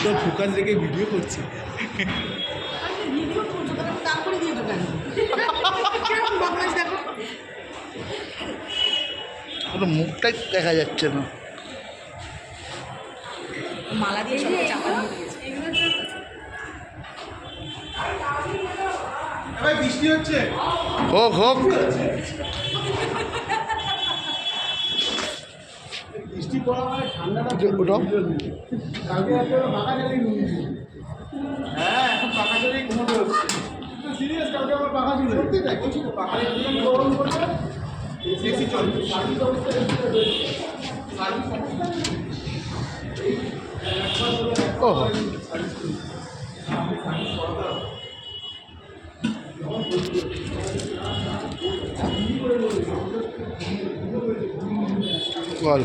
তো ফোকাস রেখে ভিডিও করছি। কোনো মুখটাই দেখা যাচ্ছে না। মালা দিয়ে সব চাপা দিয়ে দিয়েছে। বৃষ্টি হচ্ছে, হোক হোক। বৃষ্টি পড়া মানে ঠান্ডাটা ওটাও কালকে রাত্রে পাকা জলেই ঘুমিয়েছি। হ্যাঁ, এখন পাকা জলেই ঘুমোতে হচ্ছে। সিরিয়াস, কালকে আমার পাকা ছিল। সত্যি তাই বলছি তো, পাকা জলে আমি গরম করবো, এসি চলবে। সার্ভিস অবস্থা ও বল।